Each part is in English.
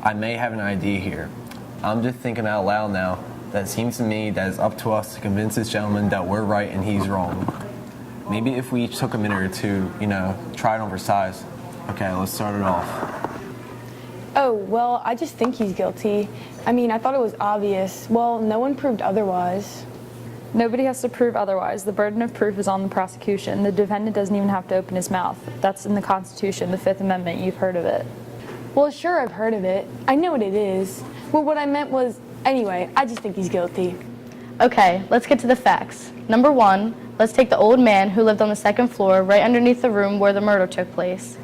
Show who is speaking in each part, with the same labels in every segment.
Speaker 1: I may have an idea here. I'm just thinking out loud now. That seems to me that it's up to us to convince this gentleman that we're right and he's wrong. Maybe if we each took a minute or two, try it on for size. Okay, let's start it off.
Speaker 2: Oh, well, I just think he's guilty. I thought it was obvious. Well, no one proved otherwise.
Speaker 3: Nobody has to prove otherwise. The burden of proof is on the prosecution. The defendant doesn't even have to open his mouth. That's in the Constitution, the Fifth Amendment. You've heard of it.
Speaker 2: Well, sure, I've heard of it. I know what it is. Well, what I meant was, anyway, I just think he's guilty.
Speaker 4: Okay, let's get to the facts. Number one, let's take the old man who lived on the second floor right underneath the room where the murder took place.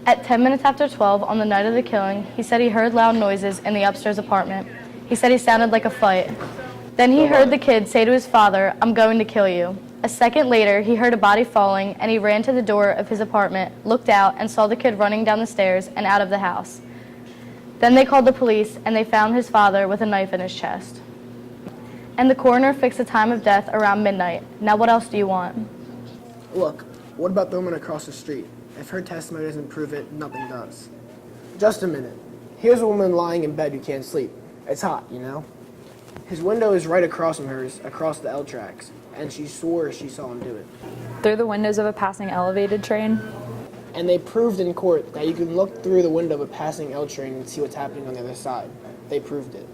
Speaker 4: At 10 minutes after 12 on the night of the killing, he said he heard loud noises in the upstairs apartment. He said he sounded like a fight. Then he heard the kid say to his father, "I'm going to kill you." A second later, he heard a body falling, and he ran to the door of his apartment, looked out, and saw the kid running down the stairs and out of the house. Then they called the police, and they found his father with a knife in his chest. And the coroner fixed the time of death around midnight. Now what else do you want?
Speaker 5: Look, what about the woman across the street? If her testimony doesn't prove it, nothing does. Just a minute. Here's a woman lying in bed who can't sleep. It's hot, His window is right across from hers, across the L tracks, and she swore she saw him do it.
Speaker 3: Through the windows of a passing elevated train.
Speaker 5: And they proved in court that you can look through the window of a passing L train and see what's happening on the other side. They proved it.